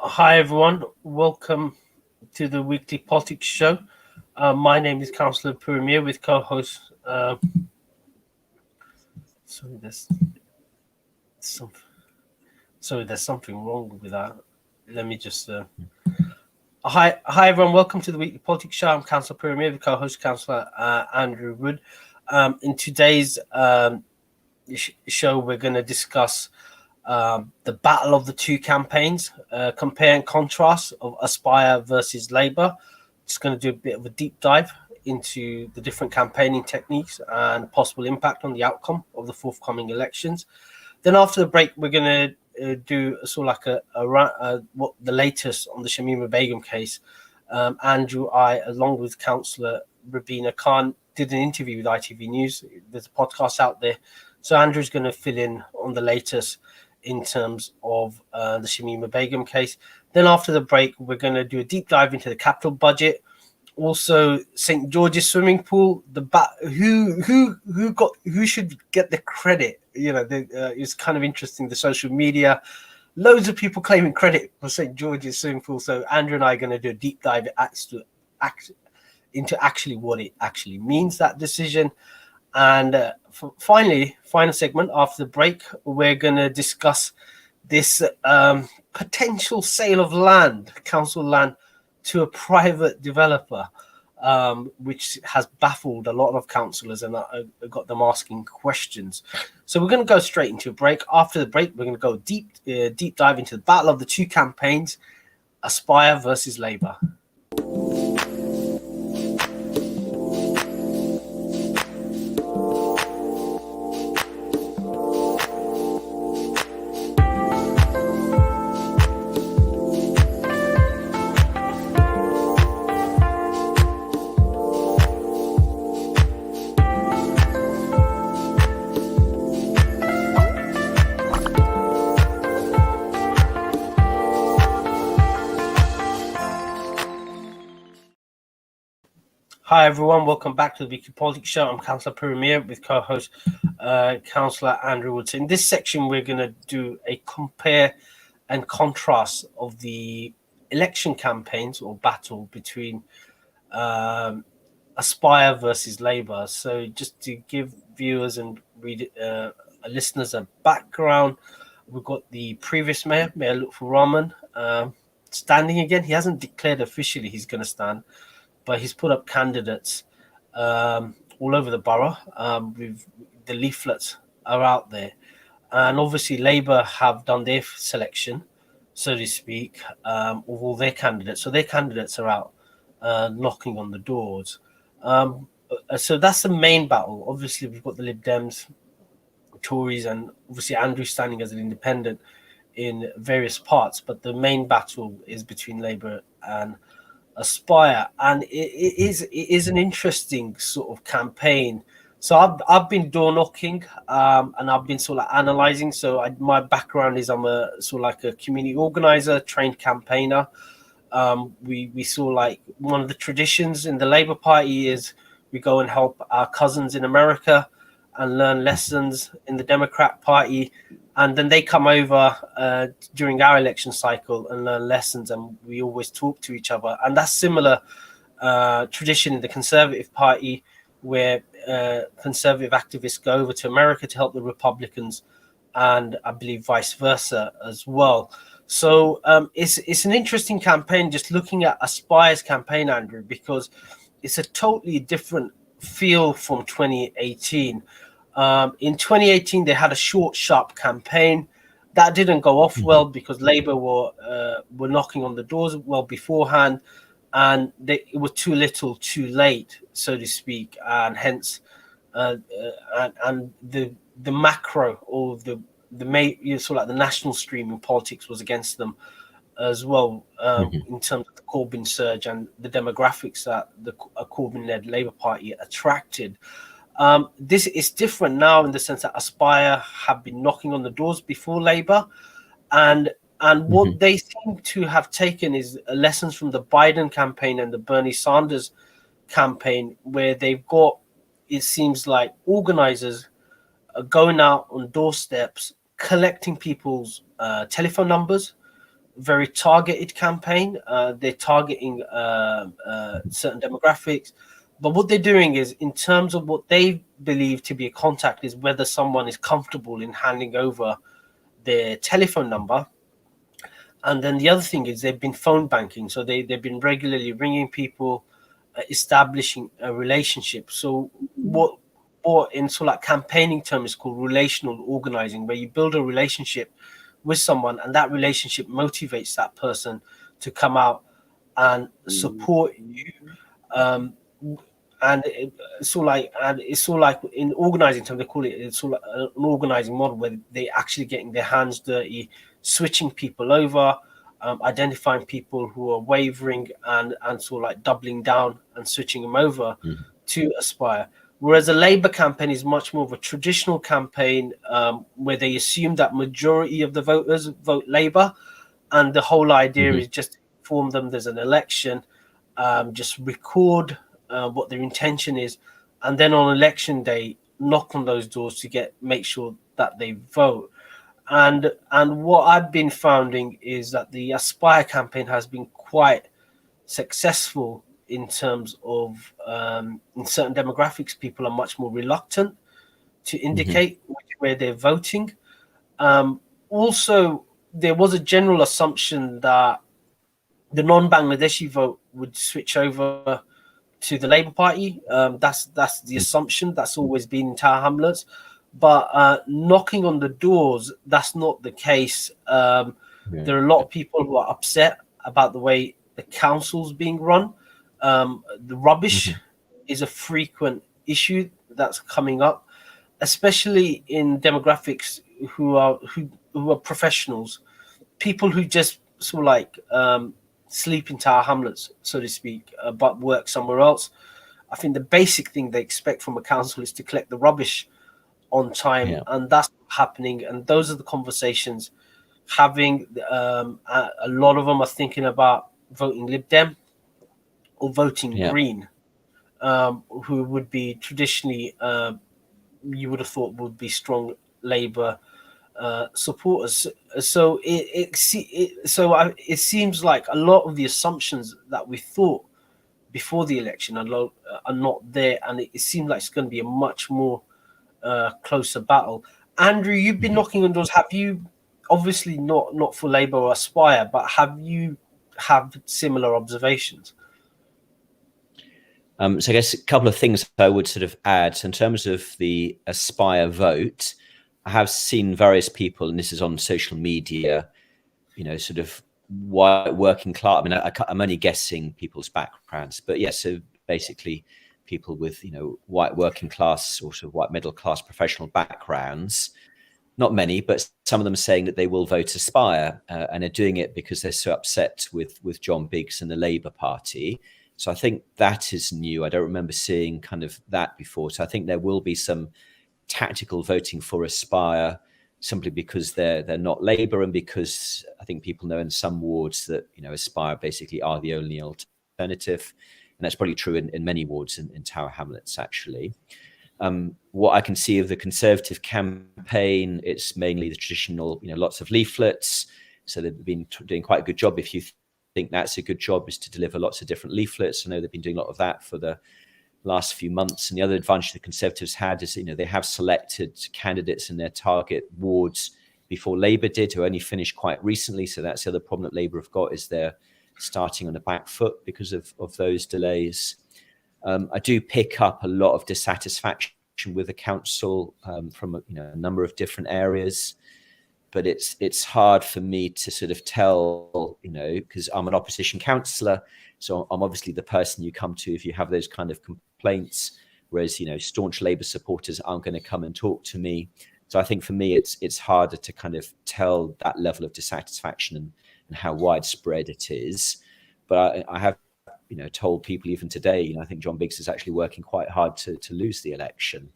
Hi, everyone. Welcome to the weekly politics show. My name is Councillor Premier with co-host. Sorry, some. Sorry, there's something wrong with that. Let me just. Hi, everyone. Welcome to the weekly politics show. I'm Councillor Premier with co-host Councillor Andrew Wood. In today's show, we're going to discuss the battle of the two campaigns, compare and contrast of Aspire versus Labour. Just going to do a bit of a deep dive into the different campaigning techniques and possible impact on the outcome of the forthcoming elections. Then after the break, we're going to do sort of like what the latest on the Shamima Begum case. Andrew, along with Councillor Rabina Khan, did an interview with ITV News. There's a podcast out there. So Andrew's going to fill in on the latest in terms of the Shamima Begum case. Then after the break, we're going to do a deep dive into the capital budget. Also, St. George's swimming pool. Who should get the credit? It's kind of interesting. The social media, loads of people claiming credit for St. George's swimming pool. So Andrew and I are going to do a deep dive into actually what it actually means, that decision. And final segment after the break, we're going to discuss this potential sale of land, council land, to a private developer, which has baffled a lot of councillors and got them asking questions. So we're going to go straight into a break. After the break, we're going to go deep dive into the battle of the two campaigns, Aspire versus Labour. Hi everyone, welcome back to the Weekly Politics Show. I'm Councillor Premier with co-host Councillor Andrew Wood. In this section, we're going to do a compare and contrast of the election campaigns or battle between Aspire versus Labour. So just to give viewers and listeners a background, we've got the previous Mayor Lutfur Rahman, standing again. He hasn't declared officially he's going to stand, but he's put up candidates all over the borough. With the leaflets are out there, and obviously Labour have done their selection, so to speak, of all their candidates. So their candidates are out knocking on the doors. So that's the main battle. Obviously, we've got the Lib Dems, Tories, and obviously Andrew standing as an independent in various parts. But the main battle is between Labour and Aspire, and it is an interesting sort of campaign. So I've been door knocking, and I've been sort of analysing. So my background is I'm a sort of like a community organizer, trained campaigner. We saw like one of the traditions in the Labour Party is we go and help our cousins in America and learn lessons in the Democrat Party, and then they come over during our election cycle and learn lessons, and we always talk to each other. And that's similar tradition in the Conservative Party, where conservative activists go over to America to help the Republicans, and I believe vice versa as well. So it's an interesting campaign, just looking at Aspire's campaign, Andrew, because it's a totally different feel from 2018. In 2018, they had a short, sharp campaign that didn't go off well because Labour were knocking on the doors well beforehand, and it was too little, too late, so to speak, and hence, and the macro or the sort of like the national stream in politics was against them as well, in terms of the Corbyn surge and the demographics that the Corbyn-led Labour Party attracted. This is different now in the sense that Aspire have been knocking on the doors before Labour, and what they seem to have taken is lessons from the Biden campaign and the Bernie Sanders campaign, where they've got, it seems like, organisers going out on doorsteps, collecting people's telephone numbers, very targeted campaign. They're targeting certain demographics, but what they're doing is, in terms of what they believe to be a contact, is whether someone is comfortable in handing over their telephone number. And then the other thing is they've been phone banking, so they've been regularly ringing people, establishing a relationship. So what in sort of like campaigning terms is called relational organizing, where you build a relationship with someone, and that relationship motivates that person to come out and support you. Um, and it's sort of like in organizing terms, they call it, it's sort of like an organizing model where they actually getting their hands dirty, switching people over, identifying people who are wavering, and sort of like doubling down and switching them over to Aspire. Whereas a Labour campaign is much more of a traditional campaign, where they assume that majority of the voters vote Labour, and the whole idea is just to inform them there's an election, just record what their intention is, and then on election day knock on those doors to make sure that they vote. And what I've been finding is that the Aspire campaign has been quite successful in terms of in certain demographics, people are much more reluctant to indicate where they're voting. Also, there was a general assumption that the non-Bangladeshi vote would switch over to the Labour Party. That's the assumption that's always been in Tower Hamlets. But knocking on the doors, that's not the case. There are a lot of people who are upset about the way the council's being run. The rubbish is a frequent issue that's coming up, especially in demographics who are professionals, people who just sort of like sleep in Tower Hamlets, so to speak, but work somewhere else. I think the basic thing they expect from a council is to collect the rubbish on time, and that's happening. And those are the conversations having. A lot of them are thinking about voting Lib Dem or voting Green, who would be traditionally, you would have thought, would be strong Labour supporters. So it seems like a lot of the assumptions that we thought before the election are not there, and it seems like it's going to be a much more closer battle. Andrew, you've been knocking on doors. Have you, obviously not for Labour or Aspire, but have you have similar observations? So I guess a couple of things I would sort of add. So in terms of the Aspire vote, I have seen various people, and this is on social media, sort of white working class. I mean, I'm only guessing people's backgrounds, but yeah, so basically people with, white working class, sort of white middle class professional backgrounds. Not many, but some of them saying that they will vote Aspire, and are doing it because they're so upset with John Biggs and the Labour Party. So I think that is new. I don't remember seeing kind of that before. So I think there will be some tactical voting for Aspire, simply because they're not Labour, and because I think people know in some wards that Aspire basically are the only alternative, and that's probably true in many wards in Tower Hamlets actually. What I can see of the Conservative campaign, it's mainly the traditional, lots of leaflets. So they've been doing quite a good job. If you think that's a good job, is to deliver lots of different leaflets. I know they've been doing a lot of that for the last few months. And the other advantage the Conservatives had is, they have selected candidates in their target wards before Labour did, who only finished quite recently. So that's the other problem that Labour have got, is they're starting on the back foot because of those delays. I do pick up a lot of dissatisfaction with the council from a number of different areas. But it's hard for me to sort of tell, because I'm an opposition councillor, so I'm obviously the person you come to if you have those kind of complaints, whereas, staunch Labour supporters aren't going to come and talk to me. So I think for me, it's harder to kind of tell that level of dissatisfaction and how widespread it is. But I have, told people even today, I think John Biggs is actually working quite hard to lose the election.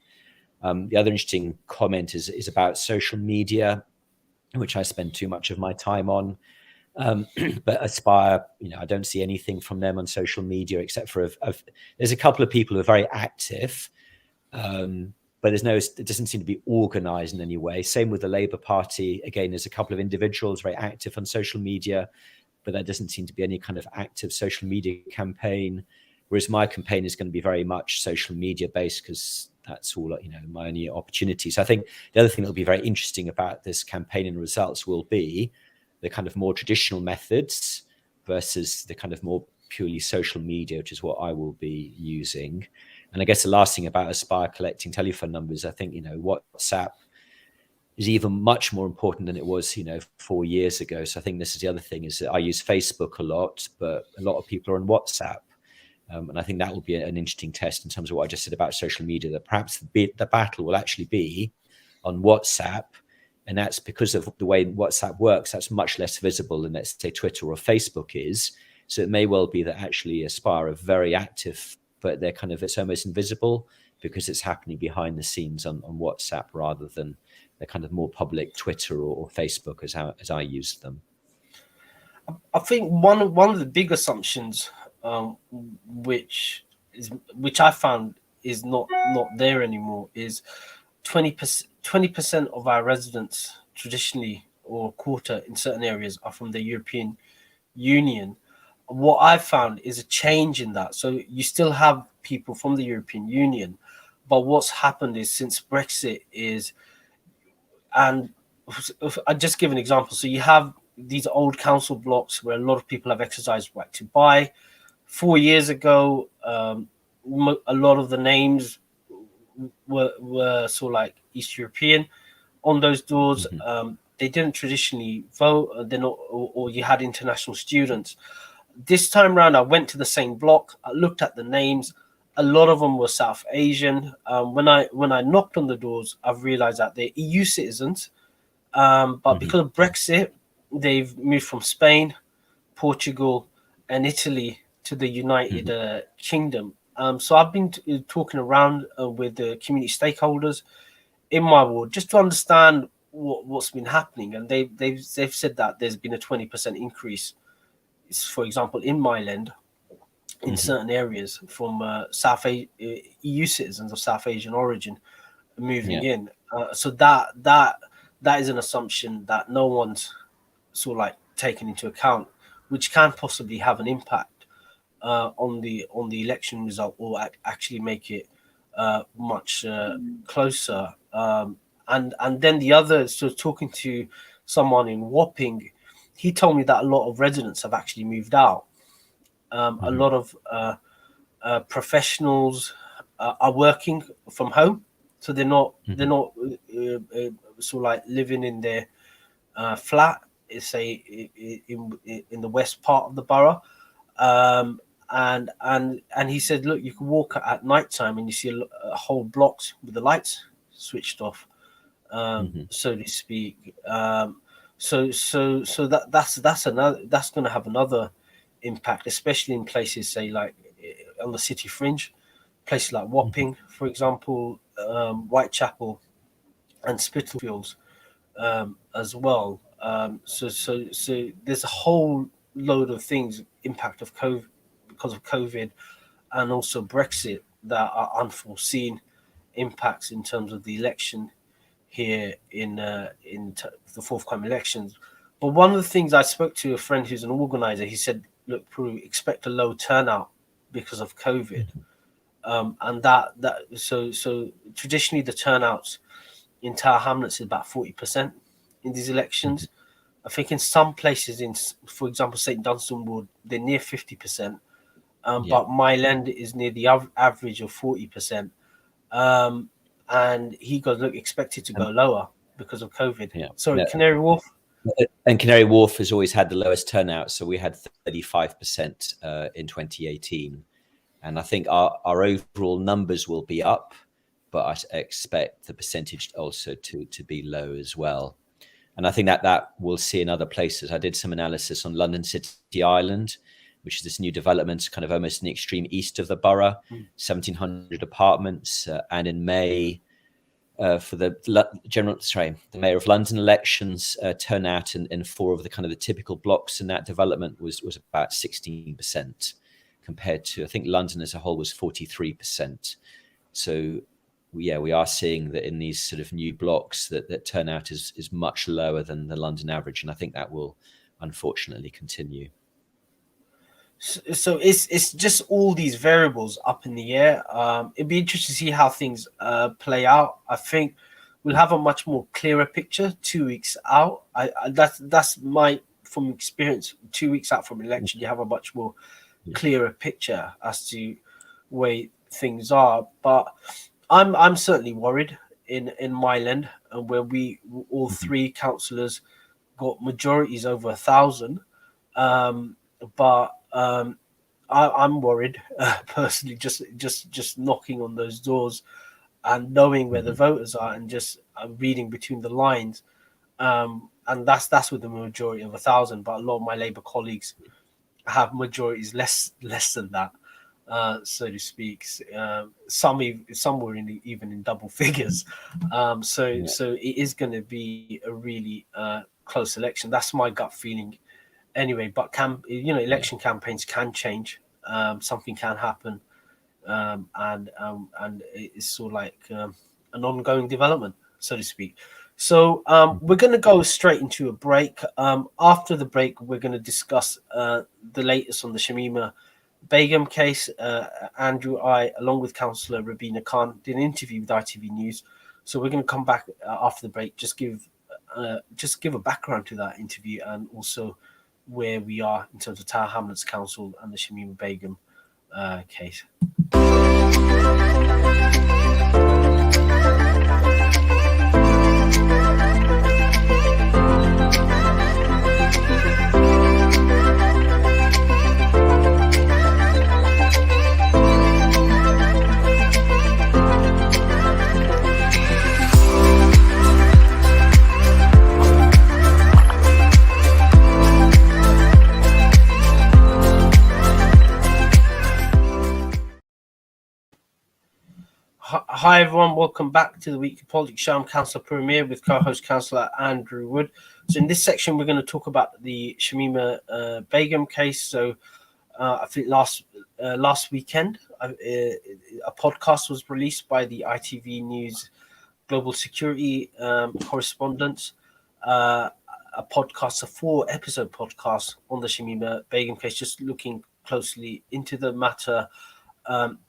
The other interesting comment is about social media, which I spend too much of my time on. But Aspire, I don't see anything from them on social media, except for there's a couple of people who are very active. but it doesn't seem to be organized in any way. Same with the Labour Party. Again, there's a couple of individuals very active on social media, but there doesn't seem to be any kind of active social media campaign. Whereas my campaign is going to be very much social media based, because that's all, my only opportunities. I think the other thing that will be very interesting about this campaign and results will be the kind of more traditional methods versus the kind of more purely social media, which is what I will be using. And I guess the last thing about Aspire collecting telephone numbers, I think, WhatsApp is even much more important than it was, 4 years ago. So I think this is the other thing, is that I use Facebook a lot, but a lot of people are on WhatsApp. And I think that will be an interesting test in terms of what I just said about social media, that perhaps the battle will actually be on WhatsApp. And that's because of the way WhatsApp works. That's much less visible than, let's say, Twitter or Facebook is. So it may well be that actually Aspire are very active, but it's almost invisible because it's happening behind the scenes on WhatsApp rather than the kind of more public Twitter or Facebook as I use them. I think one of the big assumptions, which I found is not there anymore, is 20% of our residents traditionally, or a quarter in certain areas, are from the European Union. What I've found is a change in that. So you still have people from the European Union, but what's happened is, since Brexit and I just give an example. So you have these old council blocks where a lot of people have exercised right to buy. 4 years ago, a lot of the names were sort of like East European on those doors. Mm-hmm. They didn't traditionally vote. They're not, or you had international students. This time around, I went to the same block. I looked at the names. A lot of them were South Asian. When I knocked on the doors, I've realized that they're EU citizens. But because of Brexit, they've moved from Spain, Portugal, and Italy to the United Kingdom. So I've been talking around with the community stakeholders in my ward just to understand what's been happening, and they've said that there's been a 20% increase, for example, in Myland, in certain areas, from EU citizens of South Asian origin moving in. So that is an assumption that no one's sort of like taken into account, which can possibly have an impact on the election result, or actually make it much closer. And then the other, so talking to someone in Wapping, he told me that a lot of residents have actually moved out. A lot of professionals are working from home, so they're not sort of like living in their flat, say in the west part of the borough. And he said, look, you can walk at night time and you see whole blocks with the lights switched off, so to speak. So that's going to have another impact, especially in places, say, like on the city fringe, places like Wapping, for example, Whitechapel, and Spitalfields as well. So there's a whole load of things, impact of COVID, because of COVID, and also Brexit, that are unforeseen impacts in terms of the election here in the forthcoming elections. But one of the things, I spoke to a friend who's an organizer. He said, look, Prue, expect a low turnout because of COVID. And so traditionally the turnouts in Tower Hamlets is about 40% in these elections. I think in some places, for example, St Dunstan Ward, they're near 50%. But Myland is near the average of 40%. And he goes, look, expect it to go lower because of COVID. Sorry, Canary Wharf? And Canary Wharf has always had the lowest turnout. So we had 35% in 2018. And I think our overall numbers will be up, but I expect the percentage also to be low as well. And I think that we'll see in other places. I did some analysis on London City Island, which is this new development, kind of almost in the extreme east of the borough, 1,700 apartments. And in May, for the Mayor of London elections, turnout in 4 of the kind of the typical blocks in that development was about 16%, compared to, I think, London as a whole was 43%. So we are seeing that in these sort of new blocks that turnout is much lower than the London average, and I think that will unfortunately continue. So it's just all these variables up in the air. It'd be interesting to see how things play out. I think we'll have a much more clearer picture 2 weeks out. That's my from experience. 2 weeks out from election, you have a much more clearer picture as to way things are. But I'm certainly worried in Myland, and where we all three councillors got majorities over 1,000. But I'm worried personally, just knocking on those doors and knowing where the voters are, and just reading between the lines. And that's with the majority of 1,000. But a lot of my Labour colleagues have majorities less than that, so to speak. Some were even in double figures. So it is going to be a really close election. That's my gut feeling anyway. But election campaigns can change. Something can happen, and it's sort of like an ongoing development, so to speak. So we're going to go straight into a break. After the break, we're going to discuss the latest on the Shamima Begum case. Andrew, along with Councillor Rabina Khan, did an interview with ITV News. So we're going to come back after the break, just give a background to that interview, and also where we are in terms of Tower Hamlets Council and the Shamima Begum case. Hi everyone, welcome back to the Weekly Politics Show. I'm Councillor Premier with co-host Councillor Andrew Wood. So in this section, we're going to talk about the Shamima Begum case. So I think last weekend, a podcast was released by the ITV News Global Security correspondent. A podcast, a 4-episode podcast on the Shamima Begum case, just looking closely into the matter.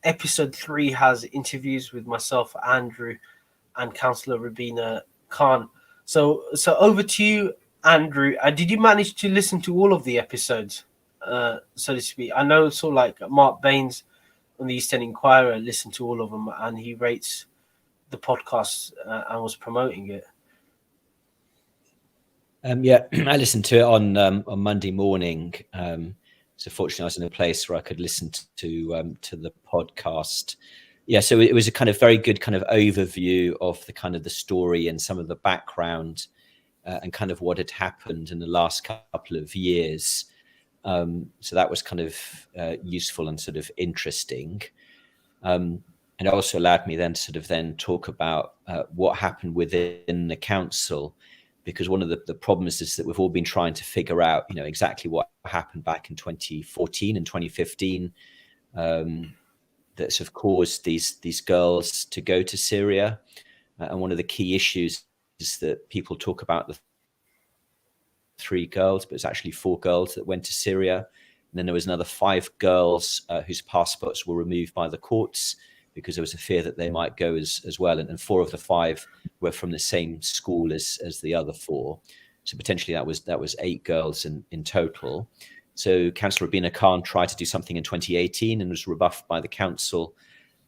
Episode 3 has interviews with myself, Andrew, and Councillor Rabina Khan. So over to you, Andrew. Did you manage to listen to all of the episodes, so to speak? I know sort of like Mark Baines on the East End Inquirer listened to all of them, and he rates the podcast and was promoting it. I listened to it on Monday morning. So fortunately, I was in a place where I could listen to the podcast. Yeah, so it was a kind of very good kind of overview of the kind of the story and some of the background and kind of what had happened in the last couple of years. So that was kind of useful and sort of interesting. And it also allowed me then to sort of then talk about what happened within the council, because one of the problems is that we've all been trying to figure out, exactly what happened back in 2014 and 2015 that sort of caused these girls to go to Syria. And one of the key issues is that people talk about the 3 girls, but it's actually 4 girls that went to Syria. And then there was another 5 girls whose passports were removed by the courts because there was a fear that they might go as well. And 4 of the 5 were from the same school as the other 4. So potentially that was 8 girls in total. So Councillor Rabina Khan tried to do something in 2018 and was rebuffed by the council.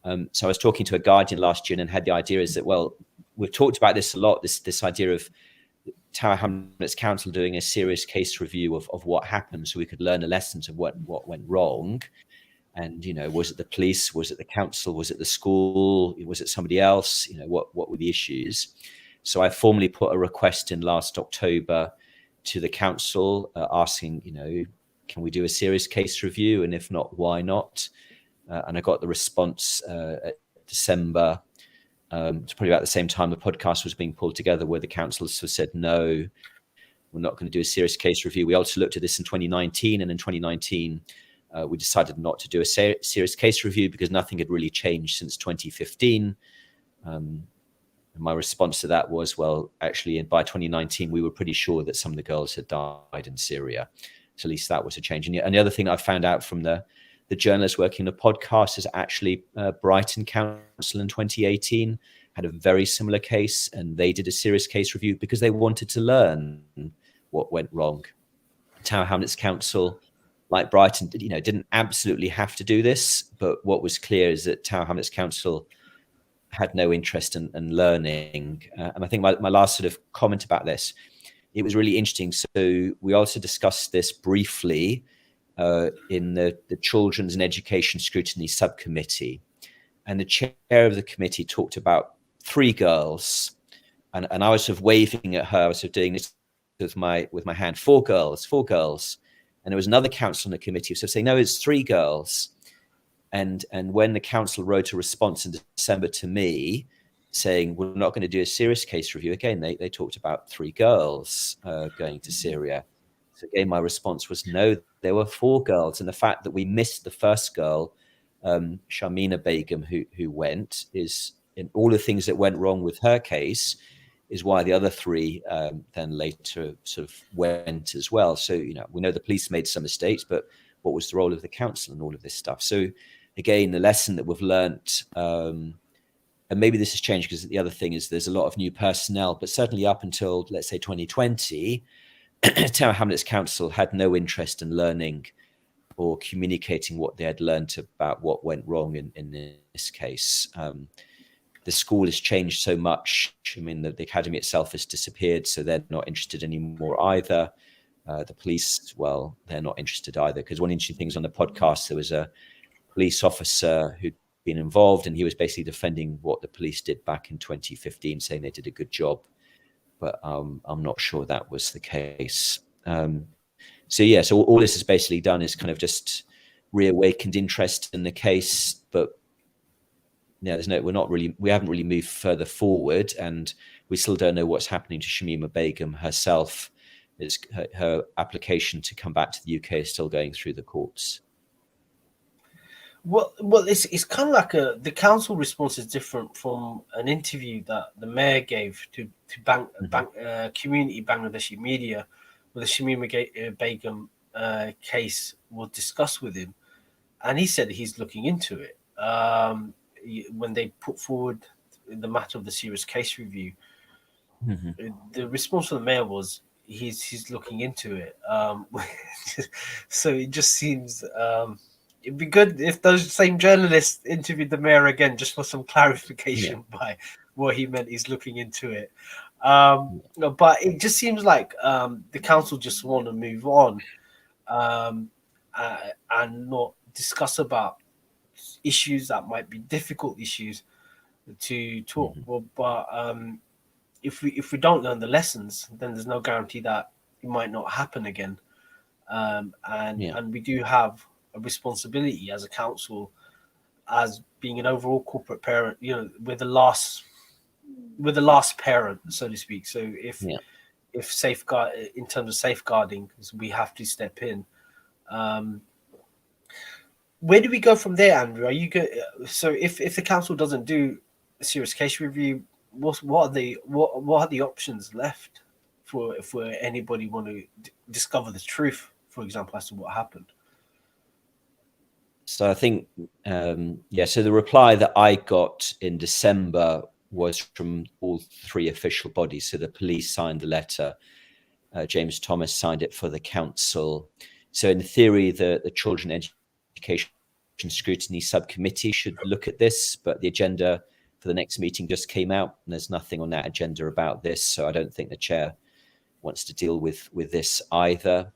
So I was talking to a Guardian last year and had the idea is that, well, we've talked about this a lot, this idea of Tower Hamlets Council doing a serious case review of what happened so we could learn the lessons of what went wrong. And, was it the police? Was it the council? Was it the school? Was it somebody else? What were the issues? So I formally put a request in last October to the council asking, can we do a serious case review? And if not, why not? And I got the response at December. It's probably about the same time the podcast was being pulled together, where the council said, no, we're not going to do a serious case review. We also looked at this in 2019, and in 2019, we decided not to do a serious case review because nothing had really changed since 2015. My response to that was, well, actually, by 2019, we were pretty sure that some of the girls had died in Syria. So at least that was a change. And the other thing I found out from the journalist working on the podcast is actually Brighton Council in 2018 had a very similar case, and they did a serious case review because they wanted to learn what went wrong. Tower Hamlets Council, like Brighton, didn't absolutely have to do this, but what was clear is that Tower Hamlets Council had no interest in learning. And I think my last sort of comment about this, it was really interesting. So we also discussed this briefly in the Children's and Education Scrutiny Subcommittee. And the chair of the committee talked about 3 girls. And I was sort of waving at her. I was sort of doing this with my hand, 4 girls. And there was another council in the committee who was saying, no, it's 3 girls. And when the council wrote a response in December to me saying, we're not going to do a serious case review, again, they talked about 3 girls going to Syria. So again, my response was, no, there were 4 girls. And the fact that we missed the first girl, Shamima Begum, who went, is in all the things that went wrong with her case, is why the other 3 then later sort of went as well. So, we know the police made some mistakes, but what was the role of the council and all of this stuff? So again, the lesson that we've learnt, and maybe this has changed because the other thing is there's a lot of new personnel, but certainly up until, let's say, 2020, Tower Hamlets Council had no interest in learning or communicating what they had learnt about what went wrong in this case. The school has changed so much. I mean, the academy itself has disappeared, so they're not interested anymore either. The police, well, they're not interested either, because one interesting thing is on the podcast, there was a police officer who'd been involved, and he was basically defending what the police did back in 2015, saying they did a good job. But I'm not sure that was the case. So all this has basically done is kind of just reawakened interest in the case, but we haven't really moved further forward, and we still don't know what's happening to Shamima Begum herself. Her application to come back to the UK is still going through the courts. Well, it's kind of like the council response is different from an interview that the mayor gave to community Bangladeshi media, where the Shamima Begum case was discussed with him, and he said he's looking into it. When they put forward the matter of the serious case review, the response from the mayor was he's looking into it. So it just seems. It'd be good if those same journalists interviewed the mayor again, just for some clarification by what he meant. He's looking into it. But it just seems like the council just want to move on and not discuss about issues that might be difficult issues to talk. But if we don't learn the lessons, then there's no guarantee that it might not happen again. And we do have a responsibility as a council, as being an overall corporate parent, we're the last parent, so to speak. So if safeguard, in terms of safeguarding, we have to step in. Where do we go from there, Andrew? Are you good? So if the council doesn't do a serious case review, what are the options left for anybody want to discover the truth, for example, as to what happened? So I think, so the reply that I got in December was from all 3 official bodies. So the police signed the letter. James Thomas signed it for the council. So in theory, the Children Education Scrutiny Subcommittee should look at this, but the agenda for the next meeting just came out, and there's nothing on that agenda about this. So I don't think the chair wants to deal with this either.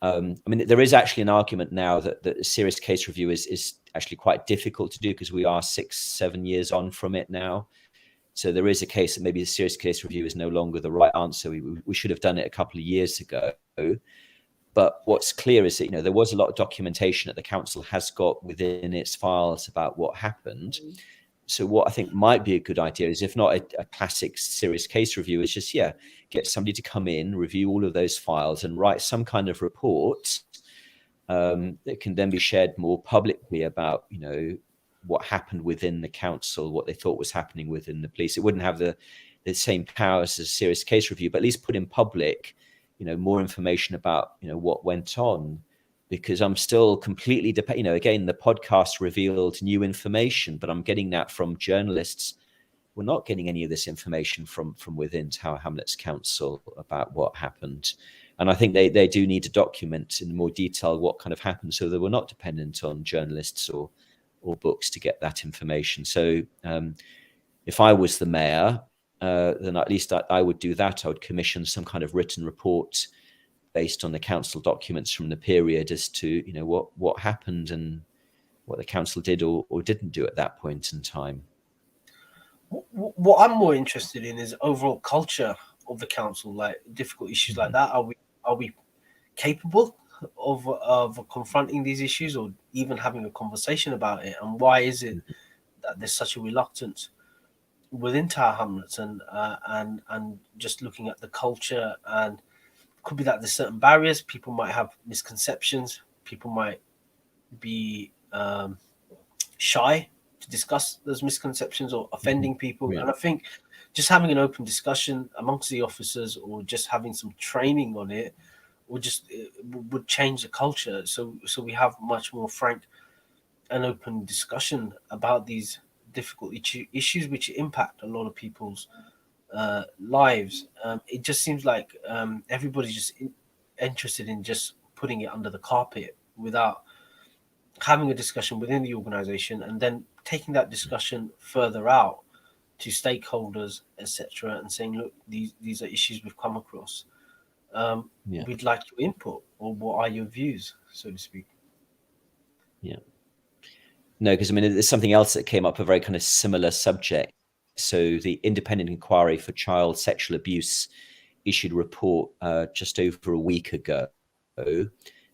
I mean, there is actually an argument now that a serious case review is actually quite difficult to do because we are 6-7 years on from it now. So there is a case that maybe the serious case review is no longer the right answer. We should have done it a couple of years ago. But what's clear is that, there was a lot of documentation that the council has got within its files about what happened. So what I think might be a good idea is, if not a classic serious case review, is just, get somebody to come in, review all of those files and write some kind of report that can then be shared more publicly about, what happened within the council, what they thought was happening within the police. It wouldn't have the same powers as a serious case review, but at least put in public, more information about, what went on. Because I'm still completely again, the podcast revealed new information, but I'm getting that from journalists. We're not getting any of this information from within Tower Hamlets Council about what happened. And I think they do need to document in more detail what kind of happened, so that we're not dependent on journalists or books to get that information. So if I was the mayor, then at least I would do that. I would commission some kind of written report based on the council documents from the period as to what happened and what the council did or didn't do at that point in time. What I'm more interested in is overall culture of the council, like difficult issues like that. Are we capable of confronting these issues or even having a conversation about it? And why is it that there's such a reluctance within Tower Hamlets and just looking at the culture? And could be that there's certain barriers. People might have misconceptions. People might be shy to discuss those misconceptions or offending people. Yeah. And I think just having an open discussion amongst the officers or just having some training on it would change the culture. So we have much more frank and open discussion about these difficult issues which impact a lot of people's lives. It just seems like everybody's just interested in just putting it under the carpet without having a discussion within the organization and then taking that discussion further out to stakeholders, etc., and saying, look, these are issues we've come across. We'd like your input, or what are your views, so to speak. Yeah. No, because there's something else that came up, a very kind of similar subject. So the Independent Inquiry for Child Sexual Abuse issued a report just over a week ago,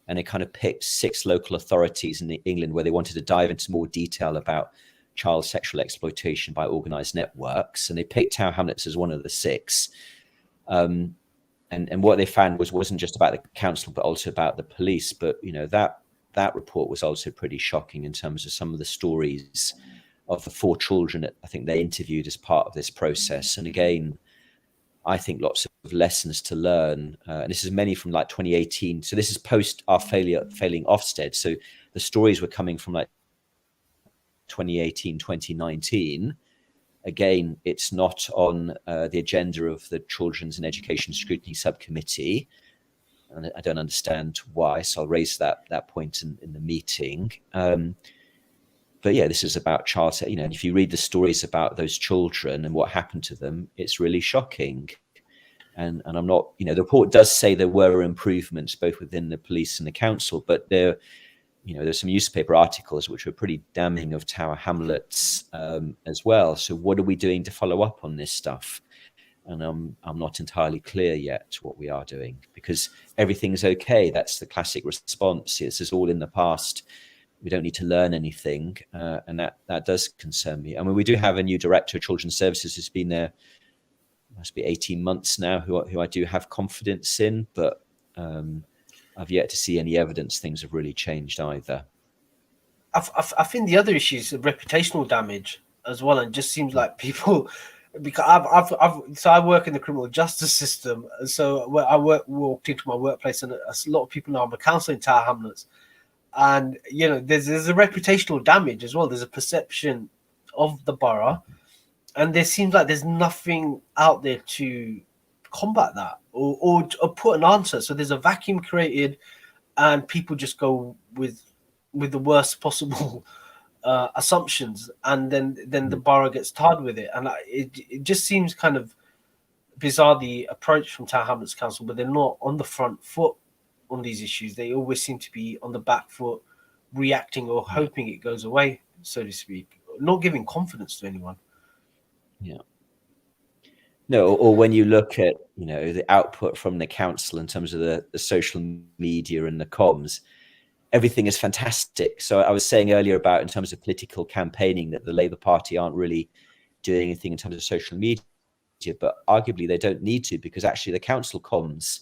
and it kind of picked 6 local authorities in England where they wanted to dive into more detail about child sexual exploitation by organised networks, and they picked Tower Hamlets as one of the 6. And what they found wasn't just about the council, but also about the police. But that report was also pretty shocking in terms of some of the stories of the 4 children that I think they interviewed as part of this process. And again, I think lots of lessons to learn. And this is many from like 2018. So this is post our failing Ofsted. So the stories were coming from like 2018, 2019. Again, it's not on the agenda of the Children's and Education Scrutiny Subcommittee. And I don't understand why, so I'll raise that point in the meeting. But yeah, this is about child, if you read the stories about those children and what happened to them, it's really shocking. And I'm not, the report does say there were improvements both within the police and the council, but there's some newspaper articles which were pretty damning of Tower Hamlets as well. So what are we doing to follow up on this stuff? And I'm not entirely clear yet what we are doing, because everything's okay. That's the classic response. This is all in the past. We don't need to learn anything. And that does concern me. We do have a new director of children's services who's been there, must be 18 months now, who I do have confidence in, but I've yet to see any evidence things have really changed either. I think the other issue is reputational damage as well. And it just seems like people, because I work in the criminal justice system. So where I walked into my workplace, and a lot of people know I'm a counsellor in Tower Hamlets. And, there's a reputational damage as well. There's a perception of the borough. And there seems like there's nothing out there to combat that or put an answer. So there's a vacuum created and people just go with the worst possible assumptions. And then the borough gets tarred with it. And it just seems kind of bizarre, the approach from Tower Hamlets Council, but they're not on the front foot on these issues. They always seem to be on the back foot, reacting or hoping it goes away, so to speak, not giving confidence to anyone. Yeah. No, or when you look at, the output from the council in terms of the social media and the comms, everything is fantastic. So I was saying earlier about, in terms of political campaigning, that the Labour Party aren't really doing anything in terms of social media, but arguably they don't need to, because actually the council comms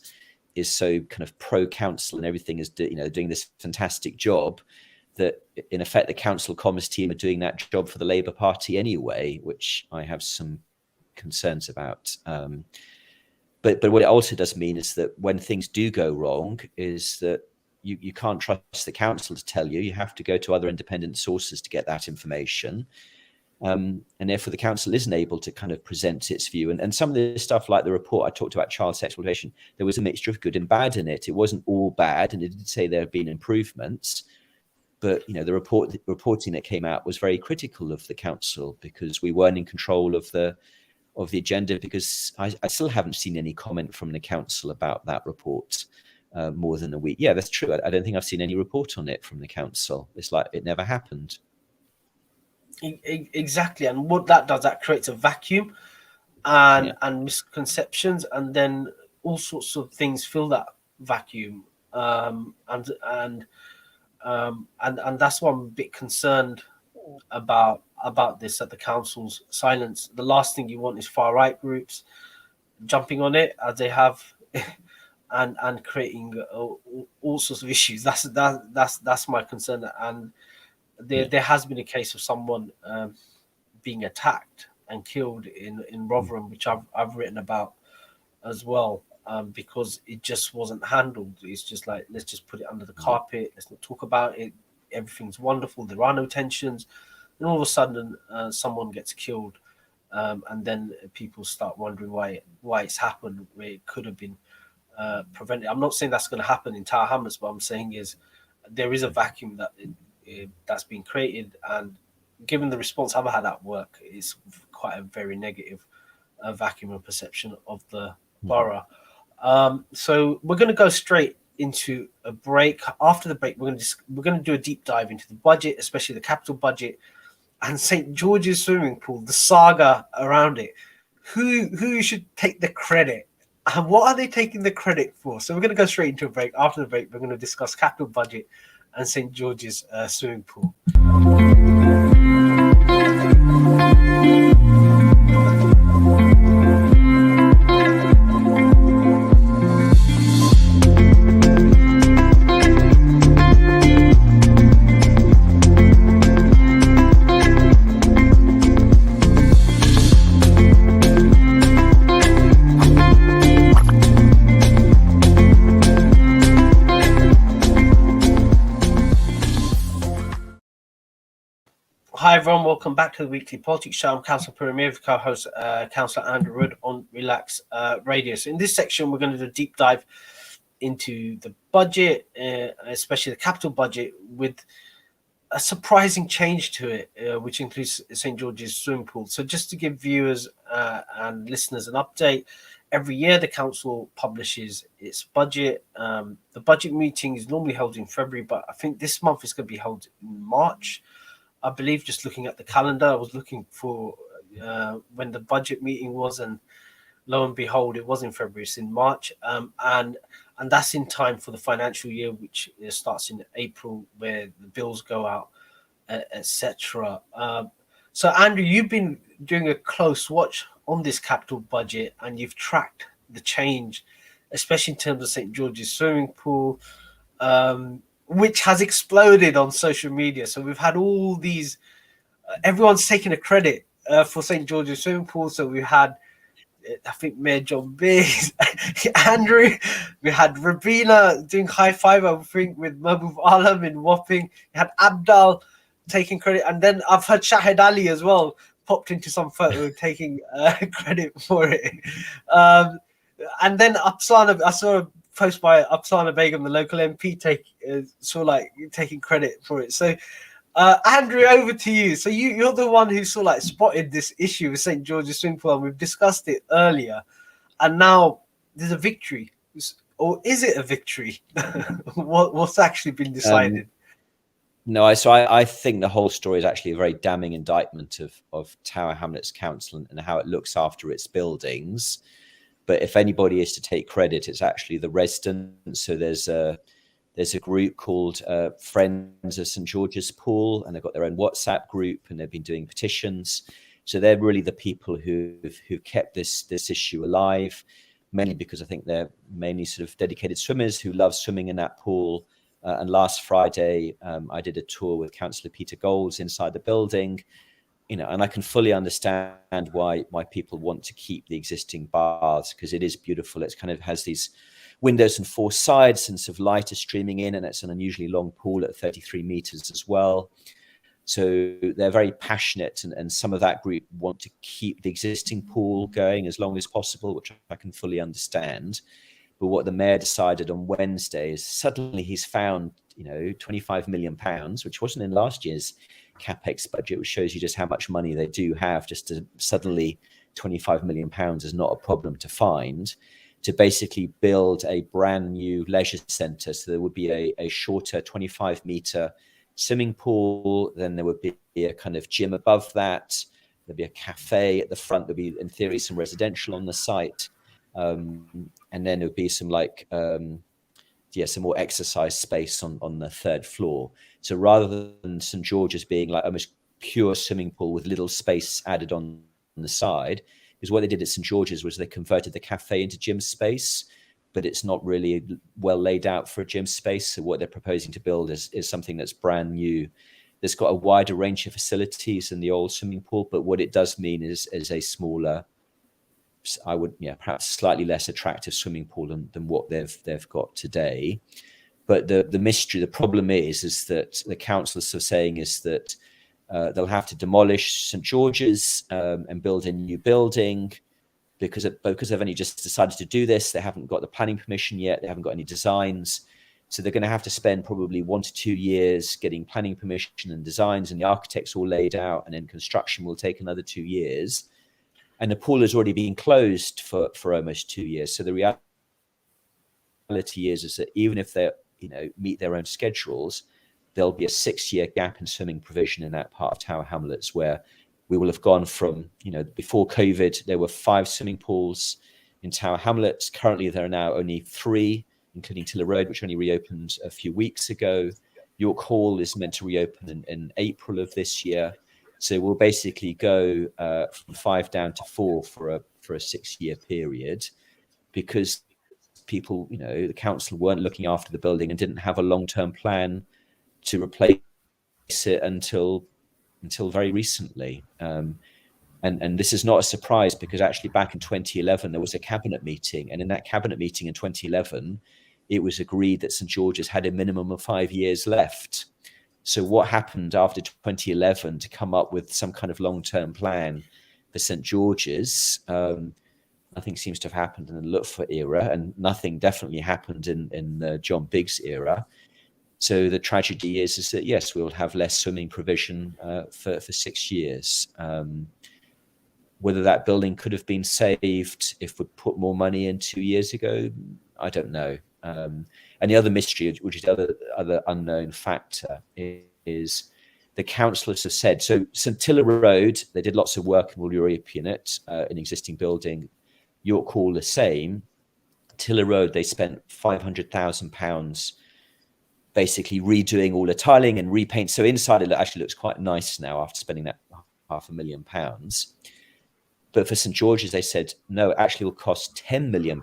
is so kind of pro-council and everything is, doing this fantastic job that in effect the council commerce team are doing that job for the Labour Party anyway, which I have some concerns about. But what it also does mean is that when things do go wrong, is that you can't trust the council to tell you. You have to go to other independent sources to get that information. And therefore the council isn't able to kind of present its view. And some of the stuff like the report I talked about, child exploitation, there was a mixture of good and bad in it. It wasn't all bad, and it did say there have been improvements. But the reporting that came out was very critical of the council because we weren't in control of the agenda, because I still haven't seen any comment from the council about that report more than a week. Yeah, that's true. I don't think I've seen any report on it from the council. It's like it never happened. Exactly, and what that does, that creates a vacuum and misconceptions, and then all sorts of things fill that vacuum, and that's why I'm a bit concerned about this, at the council's silence. The last thing you want is far right groups jumping on it as they have, and creating all sorts of issues. That's my concern. And there has been a case of someone being attacked and killed in Rotherham, which I've written about as well, because it just wasn't handled. It's just like, let's just put it under the carpet. Let's not talk about it. Everything's wonderful. There are no tensions. And all of a sudden, someone gets killed, and then people start wondering why it's happened, where it could have been prevented. I'm not saying that's going to happen in Tower Hamlets. What I'm saying is there is a vacuum that's been created, and given the response I've had at work, it's quite a very negative vacuum of perception of the borough. So we're going to go straight into a break. After the break, we're going to do a deep dive into the budget, especially the capital budget and St. George's swimming pool, the saga around it. Who should take the credit, and what are they taking the credit for? So we're going to go straight into a break. After the break, we're going to discuss capital budget and St. George's swimming pool. Hi everyone, welcome back to the Weekly Politics Show. I'm Councillor Premier with co-host Councillor Andrew Wood on Relax Radio. So in this section, we're going to do a deep dive into the budget, especially the capital budget, with a surprising change to it, which includes St. George's swimming pool. So just to give viewers and listeners an update, every year the council publishes its budget. The budget meeting is normally held in February, but I think this month it's going to be held in March. I believe, just looking at the calendar, I was looking for when the budget meeting was, and lo and behold, it was in February. It's in March, and that's in time for the financial year, which starts in April, where the bills go out, etc. So, Andrew, you've been doing a close watch on this capital budget, and you've tracked the change, especially in terms of St. George's swimming pool, which has exploded on social media. So we've had all these, everyone's taking a credit for St. George's swimming pool. So we had, I think, Mayor John Biggs, Andrew, we had Rabina doing high five, I think, with Mahbub Alam in Wapping. We had Abdal taking credit. And then I've heard Shahid Ali as well popped into some photo taking credit for it. And then Apsana, I saw a post by Apsana Begum, the local MP, taking credit for it. So, Andrew, over to you. So you're the one who spotted this issue with St. George's swimming pool, and we've discussed it earlier. And now there's a victory, or is it a victory? What's actually been decided? No, so I think the whole story is actually a very damning indictment of Tower Hamlets Council and how it looks after its buildings. But if anybody is to take credit, it's actually the residents. So there's a group called Friends of St. George's Pool, and they've got their own WhatsApp group, and they've been doing petitions. So they're really the people who've kept this issue alive, mainly because I think they're mainly sort of dedicated swimmers who love swimming in that pool. And last Friday, I did a tour with Councillor Peter Goals inside the building, and I can fully understand why people want to keep the existing baths, because it is beautiful. It's kind of has these windows on four sides, and sort of light is streaming in, and it's an unusually long pool at 33 meters as well. So they're very passionate, and some of that group want to keep the existing pool going as long as possible, which I can fully understand. But what the mayor decided on Wednesday is suddenly he's found, £25 million, which wasn't in last year's capex budget, which shows you just how much money they do have. Just to suddenly £25 million is not a problem to find, to basically build a brand new leisure centre. So there would be a shorter 25-metre swimming pool. Then there would be a kind of gym above that. There'd be a cafe at the front. There'd be, in theory, some residential on the site. And then it would be some some more exercise space on the third floor. So rather than St George's being like almost pure swimming pool with little space added on the side, because what they did at St George's was they converted the cafe into gym space, but it's not really well laid out for a gym space. So what they're proposing to build is something that's brand new, that's got a wider range of facilities than the old swimming pool. But what it does mean is a smaller, I would, perhaps slightly less attractive swimming pool than what they've got today. But the mystery, the problem is that the councillors are saying is that they'll have to demolish St George's and build a new building, because they've only just decided to do this. They haven't got the planning permission yet. They haven't got any designs. So they're going to have to spend probably 1 to 2 years getting planning permission and designs, and the architects all laid out, and then construction will take another 2 years. And the pool has already been closed for almost 2 years. So the reality is that even if they meet their own schedules, there'll be a 6-year gap in swimming provision in that part of Tower Hamlets, where we will have gone from, before COVID, there were 5 swimming pools in Tower Hamlets. Currently, there are now only 3, including Tiller Road, which only reopened a few weeks ago. York Hall is meant to reopen in April of this year. So we'll basically go from 5 down to 4 for a 6-year period, because people, the council weren't looking after the building and didn't have a long-term plan to replace it until very recently. And this is not a surprise, because actually back in 2011 there was a cabinet meeting, and in that cabinet meeting in 2011 it was agreed that St George's had a minimum of 5 years left. So what happened after 2011 to come up with some kind of long-term plan for St George's? Nothing seems to have happened in the Lutfer era, and nothing definitely happened in the John Biggs era. So the tragedy is that, yes, we'll have less swimming provision for 6 years. Whether that building could have been saved if we put more money in 2 years ago, I don't know. And the other mystery, which is the other unknown factor, is the councillors have said, so St Tiller Road, they did lots of work and will reopen it, an existing building. York Hall the same. Tiller Road, they spent £500,000 basically redoing all the tiling and repaint. So inside it actually looks quite nice now after spending that £500,000. But for St George's, they said, no, it actually will cost £10 million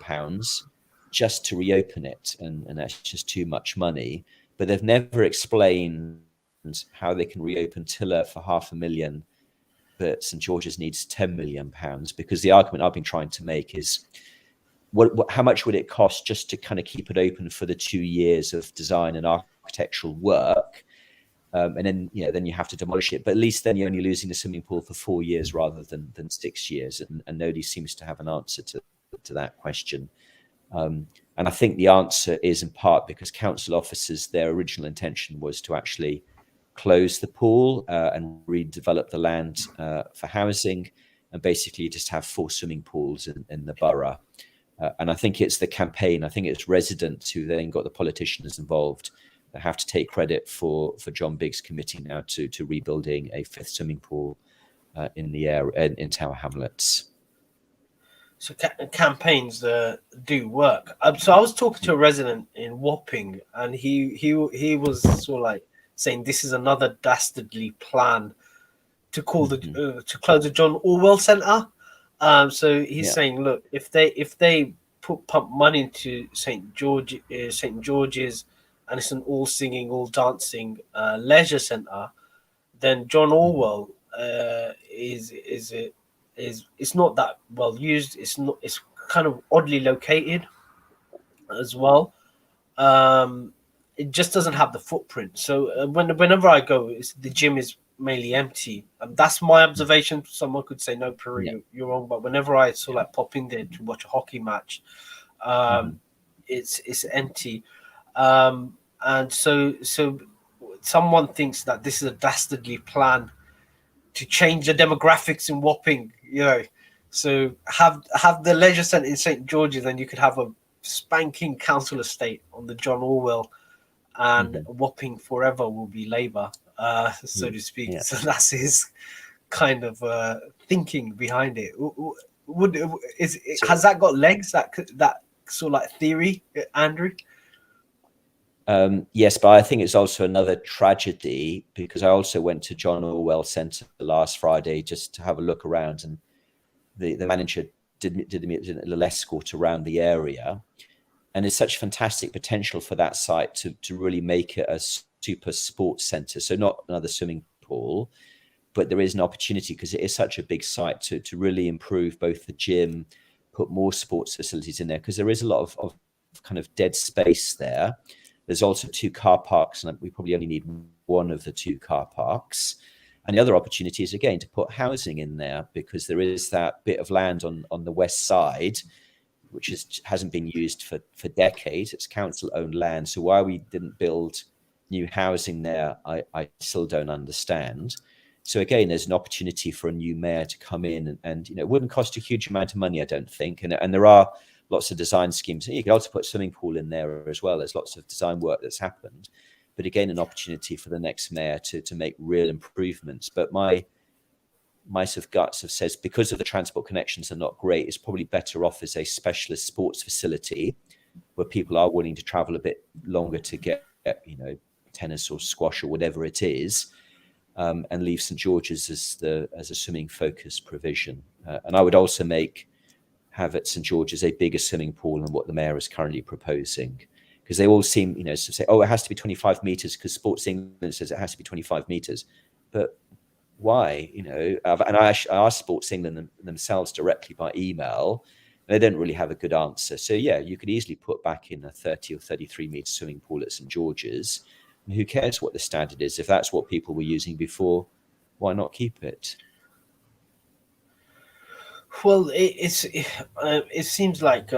just to reopen it. And that's just too much money. But they've never explained how they can reopen Tiller for £500,000, but St George's needs £10 million, because the argument I've been trying to make is, how much would it cost just to kind of keep it open for the 2 years of design and architectural work? And then, then you have to demolish it. But at least then you're only losing the swimming pool for 4 years rather than 6 years. And nobody seems to have an answer to that question. And I think the answer is in part because council officers, their original intention was to actually close the pool and redevelop the land for housing, and basically just have 4 swimming pools in the borough. And I think it's the campaign, I think it's residents who then got the politicians involved that have to take credit for John Biggs' committee now to rebuilding a 5th swimming pool in the area in Tower Hamlets. So campaigns do work. So I was talking to a resident in Wapping, and he was sort of like saying this is another dastardly plan to call to close the John Orwell Centre. So he's saying, look, if they pump money into St George's, and it's an all singing, all dancing leisure centre, then John Mhm. Orwell is it's not that well used. It's not. It's kind of oddly located as well. Um, it just doesn't have the footprint. So whenever I go, the gym is mainly empty. That's my observation. Someone could say, "No, Peru, Yeah. you're wrong." But whenever I sort Yeah. of like pop in there to watch a hockey match, Mhm. um, it's empty, and so someone thinks that this is a dastardly plan to change the demographics in Wapping, So have the leisure centre in St George's, and you could have a spanking council estate on the John Orwell, and Mhm. Wapping forever will be Labour, so Yeah. to speak. Yeah. So that's his kind of thinking behind it. Would is So has that got legs? That sort of like theory, Andrew? yes, but I think it's also another tragedy because I also went to John Orwell Centre last Friday just to have a look around, and the manager did me a little escort around the area, and there's such fantastic potential for that site to really make it a super sports centre. So not another swimming pool, but there is an opportunity because it is such a big site to really improve both the gym, put more sports facilities in there because there is a lot of kind of dead space there. There's also two car parks, and we probably only need one of the two car parks. And the other opportunity is again to put housing in there because there is that bit of land on the west side which hasn't been used for decades. It's council owned land. So why we didn't build new housing there, I still don't understand. So again, there's an opportunity for a new mayor to come in and it wouldn't cost a huge amount of money, I don't think. And there are lots of design schemes. You could also put a swimming pool in there as well. There's lots of design work that's happened. But again, an opportunity for the next mayor to make real improvements. But my sort of guts have says because of the transport connections are not great, it's probably better off as a specialist sports facility where people are willing to travel a bit longer to get tennis or squash or whatever it is, and leave St George's as a swimming focused provision. And I would also have at St George's a bigger swimming pool than what the mayor is currently proposing. Because they all seem, to say, oh, it has to be 25 meters because Sports England says it has to be 25 meters. But why? And I asked Sports England themselves directly by email. And they don't really have a good answer. So yeah, you could easily put back in a 30 or 33-meter swimming pool at St George's. And who cares what the standard is? If that's what people were using before, why not keep it? Well, it seems like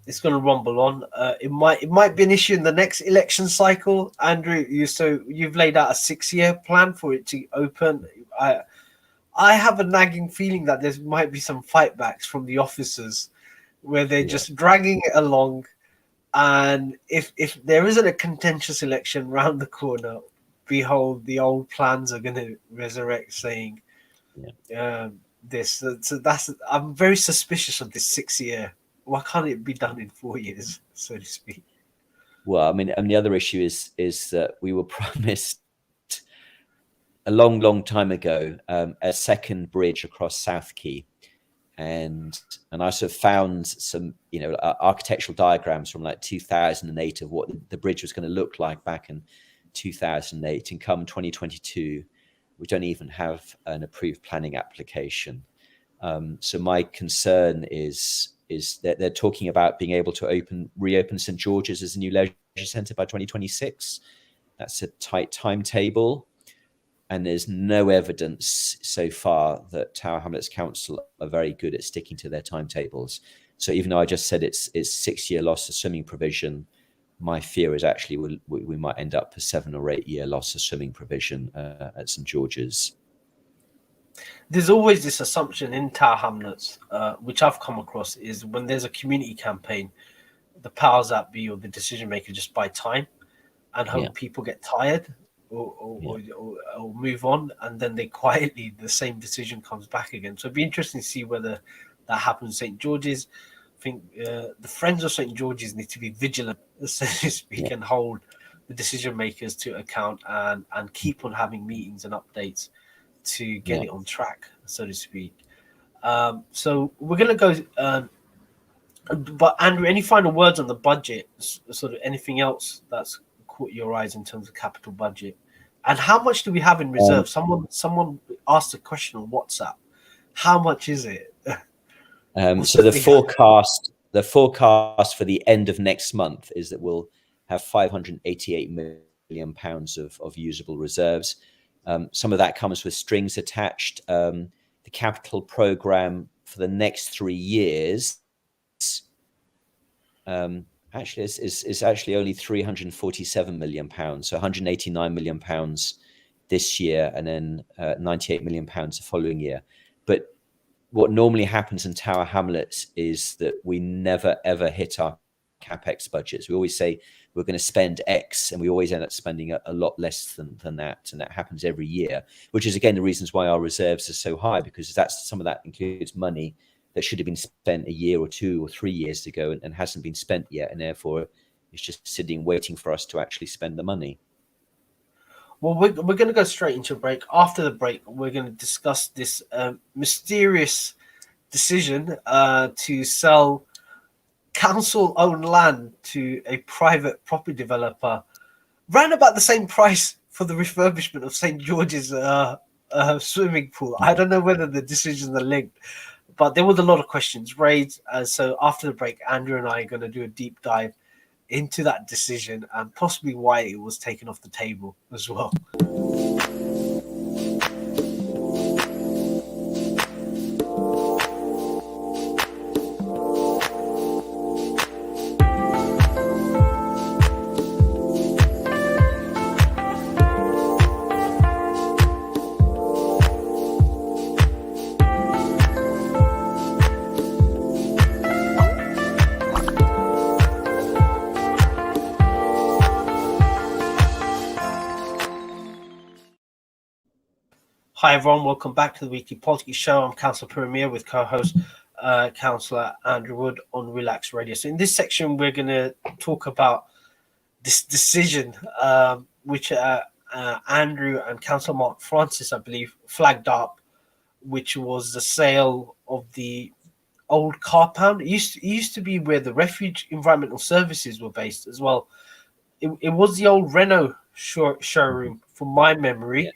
it's going to rumble on. It might be an issue in the next election cycle, Andrew. You've laid out a 6-year plan for it to open. I have a nagging feeling that there might be some fightbacks from the officers where they're Yeah. just dragging it along. And if there isn't a contentious election round the corner, behold, the old plans are going to resurrect, saying Yeah. this. So that's I'm very suspicious of this 6-year. Why can't it be done in 4 years, so to speak? Well, I mean, and the other issue is that we were promised a long, long time ago a second bridge across South Quay, and I sort of found some architectural diagrams from like 2008 of what the bridge was going to look like back in 2008, and come 2022 we don't even have an approved planning application. So my concern is that they're talking about being able to reopen St George's as a new leisure centre by 2026. That's a tight timetable, and there's no evidence so far that Tower Hamlets Council are very good at sticking to their timetables. So even though I just said it's 6-year loss of swimming provision, my fear is actually we might end up a 7 or 8 year loss of swimming provision at St George's. There's always this assumption in Tower Hamlets, which I've come across, is when there's a community campaign, the powers that be or the decision maker just buy time and Yeah, hope people get tired yeah, or move on, and then they quietly the same decision comes back again. So it'd be interesting to see whether that happens in St George's. I think the Friends of St George's need to be vigilant, so to speak, yeah, and hold the decision makers to account and keep on having meetings and updates to get yeah. it on track, so to speak. So we're going to go. But Andrew, any final words on the budget? Sort of anything else that's caught your eyes in terms of capital budget? And how much do we have in reserve? Someone asked a question on WhatsApp. How much is it? So the forecast for the end of next month is that we'll have 588 million pounds of usable reserves. Some of that comes with strings attached. The capital program for the next 3 years actually is actually only 347 million pounds, so 189 million pounds this year, and then 98 million pounds the following year. But what normally happens in Tower Hamlets is that we never ever hit our capex budgets. We always say we're going to spend X, and we always end up spending a lot less than that, and that happens every year. Which is again the reasons why our reserves are so high, because some of that includes money that should have been spent a year or 2 or 3 years ago and hasn't been spent yet, and therefore it's just sitting waiting for us to actually spend the money. Well, we're going to go straight into a break. After the break, we're going to discuss this mysterious decision to sell council-owned land to a private property developer, round about the same price for the refurbishment of St. George's swimming pool. I don't know whether the decisions are linked, but there was a lot of questions raised. So after the break, Andrew and I are going to do a deep dive into that decision and possibly why it was taken off the table as well. Hi everyone, welcome back to the Weekly Politics Show. I'm Councillor Premier with co-host Councillor Andrew Wood on Relax Radio. So in this section, we're going to talk about this decision, which Andrew and Councillor Mark Francis, I believe, flagged up, which was the sale of the old car pound. It used to be where the Refuge Environmental Services were based as well. It was the old Renault showroom, from my memory. Yeah.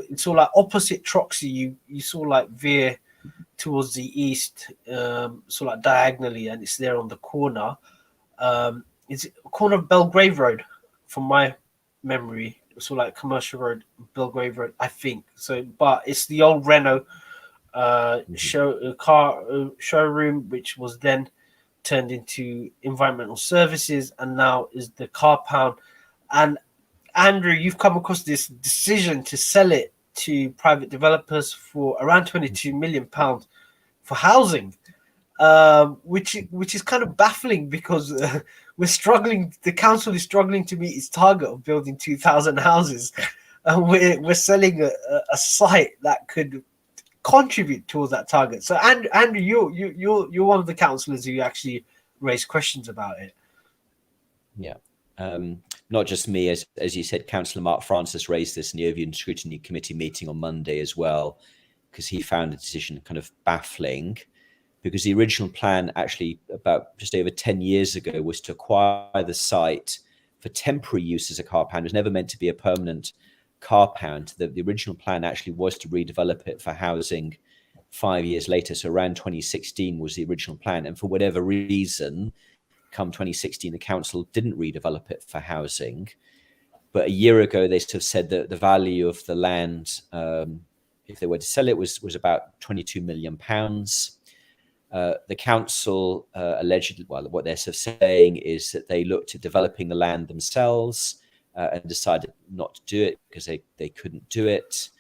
It's all like opposite Troxy. You saw like veer towards the east, so like diagonally, and it's there on the corner. It's corner of Belgrave Road, from my memory. So like Commercial Road, Belgrave Road, I think. So, but it's the old Renault showroom, which was then turned into Environmental Services, and now is the car pound. And Andrew, you've come across this decision to sell it to private developers for around £22 million for housing, which is kind of baffling, because we're struggling. The council is struggling to meet its target of building 2,000 houses, and we're selling a site that could contribute towards that target. So, Andrew, you're one of the councillors who actually raised questions about it. Yeah. Not just me, as you said, Councillor Mark Francis raised this in the Overview and Scrutiny Committee meeting on Monday as well, because he found the decision kind of baffling, because the original plan actually about just over 10 years ago was to acquire the site for temporary use as a car pound. It was never meant to be a permanent car pound. The original plan actually was to redevelop it for housing 5 years later. So around 2016 was the original plan. And for whatever reason, come 2016, the council didn't redevelop it for housing. But a year ago, they sort of said that the value of the land, if they were to sell it, was about £22 million. The council allegedly, well, what they're sort of saying is that they looked at developing the land themselves and decided not to do it because they couldn't do it.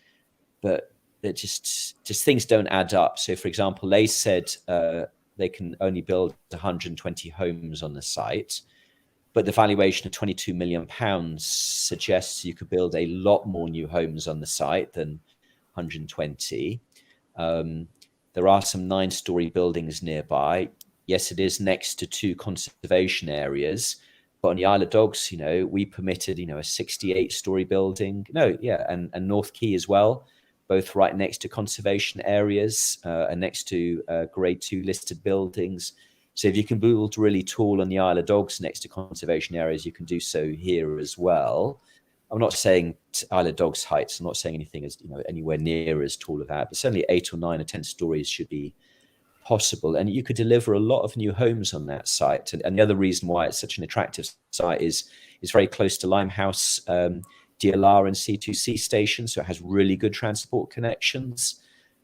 But it just things don't add up. So, for example, they said they can only build 120 homes on the site, but the valuation of £22 million suggests you could build a lot more new homes on the site than 120. There are some 9-story buildings nearby. Yes, it is next to 2 conservation areas, but on the Isle of Dogs, we permitted, a 68-story building. And North Quay as well, both right next to conservation areas and next to grade 2 listed buildings. So if you can build really tall on the Isle of Dogs next to conservation areas, you can do so here as well. I'm not saying Isle of Dogs heights. I'm not saying anything as anywhere near as tall as that, but certainly 8 or 9 or 10 stories should be possible. And you could deliver a lot of new homes on that site. And the other reason why it's such an attractive site is very close to Limehouse DLR and C2C stations, so it has really good transport connections.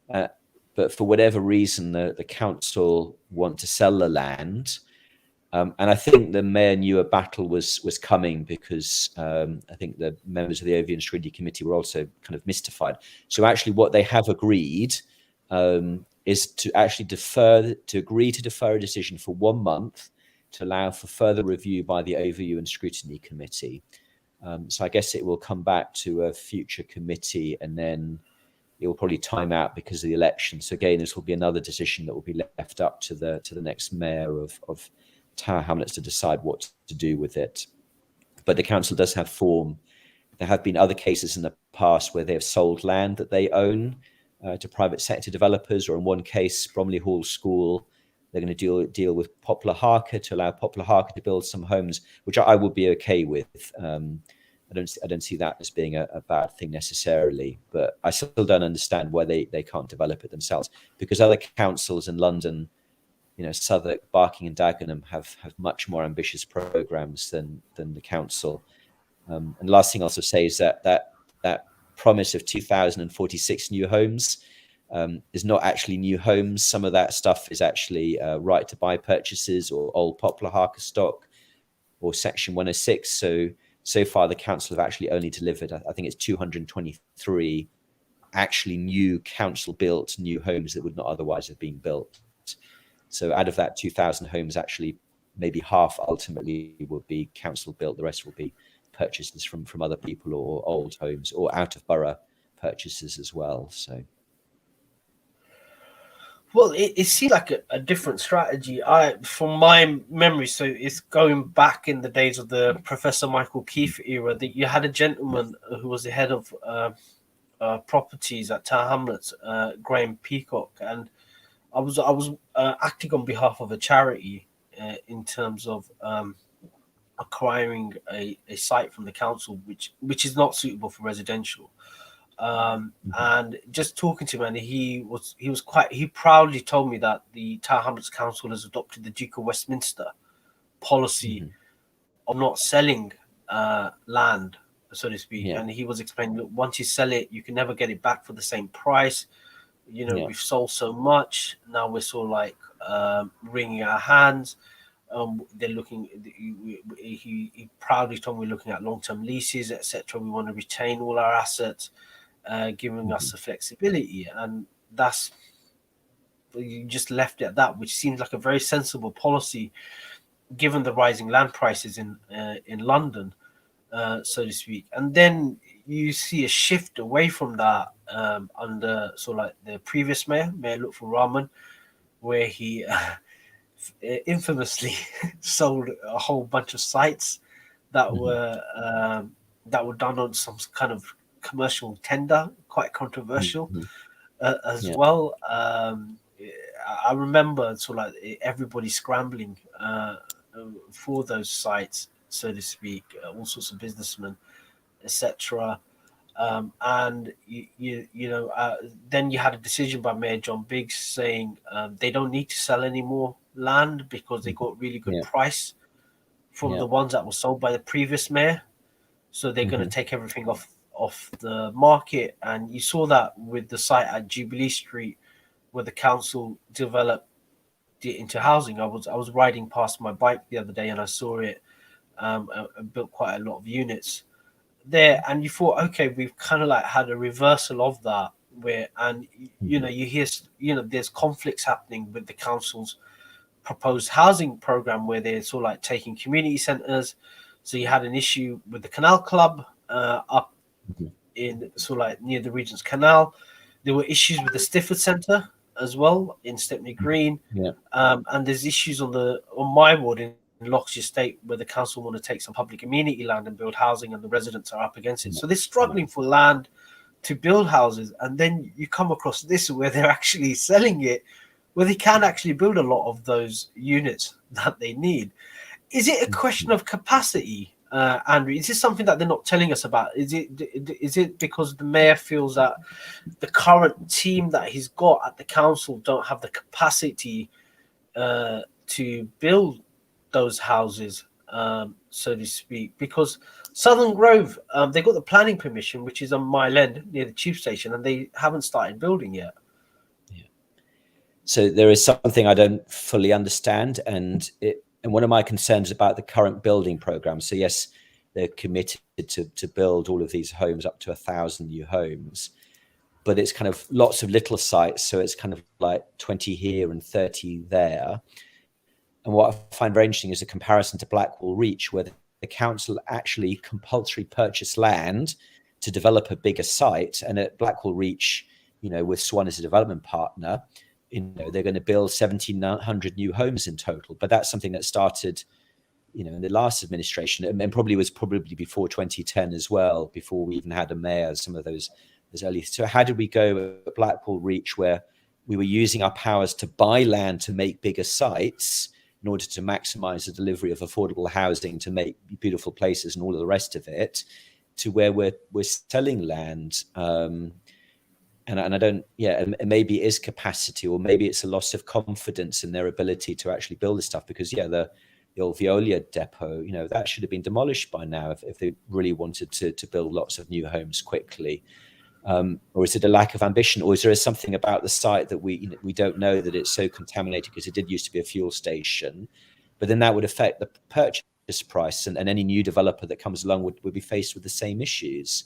But for whatever reason, the council want to sell the land. And I think the mayor knew a battle was coming, because I think the members of the Avian Treaty Committee were also kind of mystified. So actually what they have agreed is to actually agree to defer a decision for 1 month to allow for further review by the Overview and Scrutiny Committee. So I guess it will come back to a future committee, and then it will probably time out because of the election. So again, this will be another decision that will be left up to the next mayor of Tower Hamlets to decide what to do with it. But the council does have form. There have been other cases in the past where they have sold land that they own to private sector developers, or in one case, Bromley Hall School, they're going to deal with Poplar Harker to allow Poplar Harker to build some homes, which I would be okay with. I don't see that as being a bad thing necessarily, but I still don't understand why they can't develop it themselves, because other councils in London, Southwark, Barking and Dagenham have much more ambitious programs than the council. And the last thing I'll also say is that promise of 2,046 new homes is not actually new homes. Some of that stuff is actually right to buy purchases or old Poplar Harker stock or Section 106. So far, the council have actually only delivered, I think it's 223 actually new council-built new homes that would not otherwise have been built. So out of that 2,000 homes, actually maybe half ultimately will be council-built. The rest will be purchases from other people or old homes or out-of-borough purchases as well. So. Well, it seemed like a different strategy. From my memory, so it's going back in the days of the Professor Michael Keefe era, that you had a gentleman who was the head of properties at Tower Hamlets, Graham Peacock, and I was acting on behalf of a charity in terms of acquiring a site from the council, which is not suitable for residential. And just talking to him, and he proudly told me that the Tower Hamlets Council has adopted the Duke of Westminster policy of not selling land, so to speak. And he was explaining, look, once you sell it, you can never get it back for the same price. We've sold so much, now we're sort of like wringing our hands. They're looking. He proudly told me we're looking at long-term leases, etc. We want to retain all our assets, giving us the flexibility, and that's, you just left it at that, which seems like a very sensible policy, given the rising land prices in London, so to speak. And then you see a shift away from that under sort of like the previous mayor, Mayor Lutful Rahman, where he infamously sold a whole bunch of sites that were done on some kind of commercial tender, quite controversial as well. I remember sort of like everybody scrambling for those sites, so to speak, all sorts of businessmen, etc. And then you had a decision by Mayor John Biggs saying they don't need to sell any more land because they got really good price from the ones that were sold by the previous mayor. So they're going to take everything off the market. And you saw that with the site at Jubilee Street, where the council developed it into housing. I was riding past my bike the other day and I saw it built quite a lot of units there, and you thought, okay, we've kind of like had a reversal of that, where, and you hear, there's conflicts happening with the council's proposed housing program, where they're sort of like taking community centres. So you had an issue with the Canal Club up in sort of like near the Regent's Canal. There were issues with the Stifford Centre as well in Stepney Green, and there's issues on my ward in Loxley Estate, where the council want to take some public amenity land and build housing, and the residents are up against it. So they're struggling for land to build houses, and then you come across this where they're actually selling it, where they can actually build a lot of those units that they need. Is it a question of capacity, Andrew? Is this something that they're not telling us about? Is it because the mayor feels that the current team that he's got at the council don't have the capacity to build those houses, so to speak? Because Southern Grove, they got the planning permission, which is on Mile End near the tube station, and they haven't started building yet. So there is something I don't fully understand, and one of my concerns about the current building program. So yes, they're committed to build all of these homes, up to 1,000 new homes, but it's kind of lots of little sites. So it's kind of like 20 here and 30 there. And what I find very interesting is a comparison to Blackwall Reach, where the council actually compulsory purchased land to develop a bigger site. And at Blackwall Reach, with Swan as a development partner, they're going to build 1,700 new homes in total. But that's something that started, in the last administration, and probably before 2010 as well, before we even had a mayor, some of those early. So how did we go at Blackwall Reach, where we were using our powers to buy land to make bigger sites in order to maximize the delivery of affordable housing, to make beautiful places and all of the rest of it, to where we're selling land. And I don't, and maybe it is capacity, or maybe it's a loss of confidence in their ability to actually build this stuff. Because the old Veolia depot, that should have been demolished by now if they really wanted to build lots of new homes quickly. Or is it a lack of ambition, or is there something about the site that we don't know, that it's so contaminated? Because it did used to be a fuel station, but then that would affect the purchase price, and any new developer that comes along would be faced with the same issues.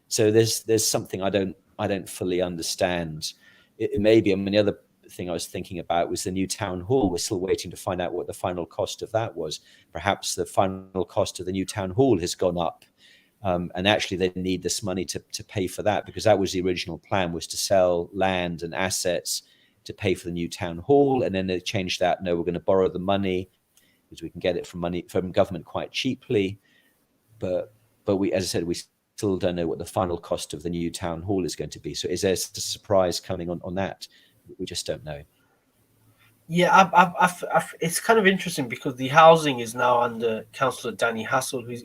So there's something I don't fully understand. It may be, the other thing I was thinking about was the new town hall. We're still waiting to find out what the final cost of that was. Perhaps the final cost of the new town hall has gone up. And actually they need this money to pay for that, because that was the original plan, was to sell land and assets to pay for the new town hall. And then they changed that. No, we're going to borrow the money because we can get it from government quite cheaply. But we, as I said, we still don't know what the final cost of the new town hall is going to be. So is there a surprise coming on that? We just don't know. Yeah, it's kind of interesting because the housing is now under Councillor Danny Hassel, who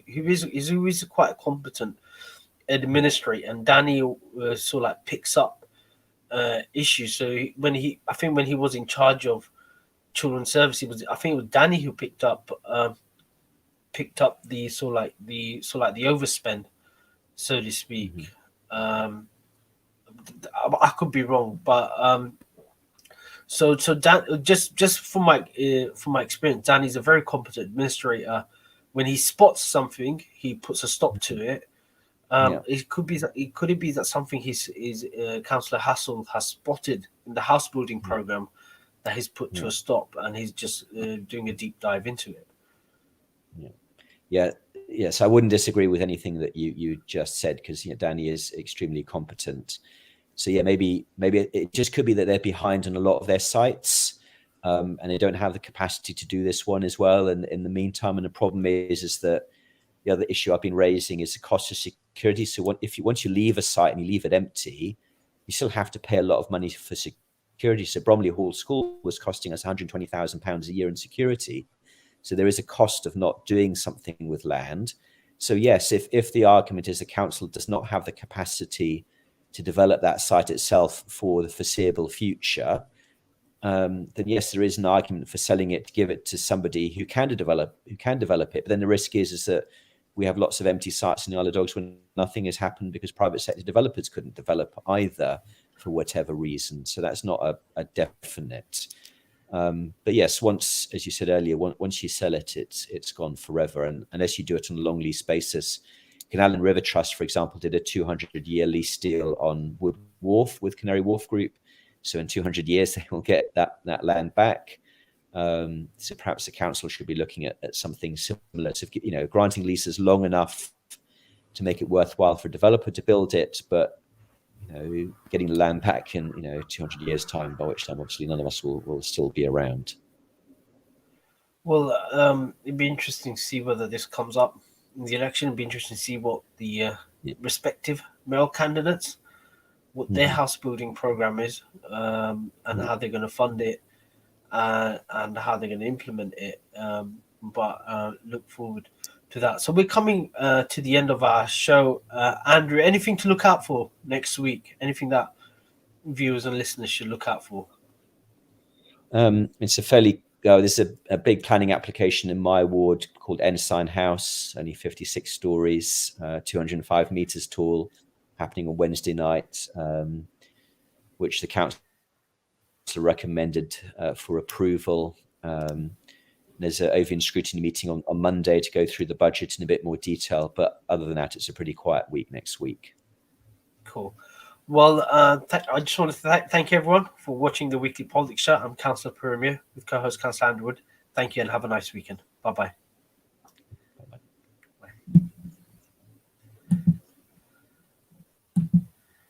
is quite a competent administrator, and Danny sort of like picks up issues. So when he was in charge of children's services, I think it was Danny who picked up the sort of like the overspend, so to speak. I could be wrong, but so Dan, just from my experience, Danny's a very competent administrator. When he spots something, he puts a stop to it. It could be that something his Councillor Hassel has spotted in the house building program that he's put to a stop, and he's just doing a deep dive into it. Yes, I wouldn't disagree with anything that you just said, because Danny is extremely competent. So maybe it just could be that they're behind on a lot of their sites, and they don't have the capacity to do this one as well. And in the meantime, and the problem is that the other issue I've been raising is the cost of security. So once you leave a site and you leave it empty, you still have to pay a lot of money for security. So Bromley Hall School was costing us £120,000 a year in security. So there is a cost of not doing something with land. So yes, if the argument is the council does not have the capacity to develop that site itself for the foreseeable future, then yes, there is an argument for selling it to give it to somebody who can develop it. But then the risk is that we have lots of empty sites in the Isle of Dogs when nothing has happened because private sector developers couldn't develop either for whatever reason. So that's not a definite. But yes, once, as you said earlier, once you sell it, it's gone forever. And unless you do it on a long lease basis, Canal and River Trust, for example, did a 200-year lease deal on Wood Wharf with Canary Wharf Group. So in 200 years, they will get that land back. So perhaps the council should be looking at something similar to, granting leases long enough to make it worthwhile for a developer to build it, but getting the land back in 200 years time, by which time obviously none of us will still be around. Well, it'd be interesting to see whether this comes up in the election. It'd be interesting to see what the respective male candidates, what their house building program is, and how they're going to fund it. and how they're going to implement it. But look forward to that. So we're coming to the end of our show. Andrew, anything to look out for next week? Anything that viewers and listeners should look out for? It's a fairly there's a big planning application in my ward called Ensign House, only 56 stories, 205 meters tall, happening on Wednesday night, which the council recommended for approval. There's an Ovian scrutiny meeting on Monday to go through the budget in a bit more detail. But other than that, it's a pretty quiet week next week. Cool. Well, I just want to thank everyone for watching the Weekly Politics Show. I'm Councillor Pyramir with co-host Councillor Andrew Wood. Thank you and have a nice weekend. Bye-bye.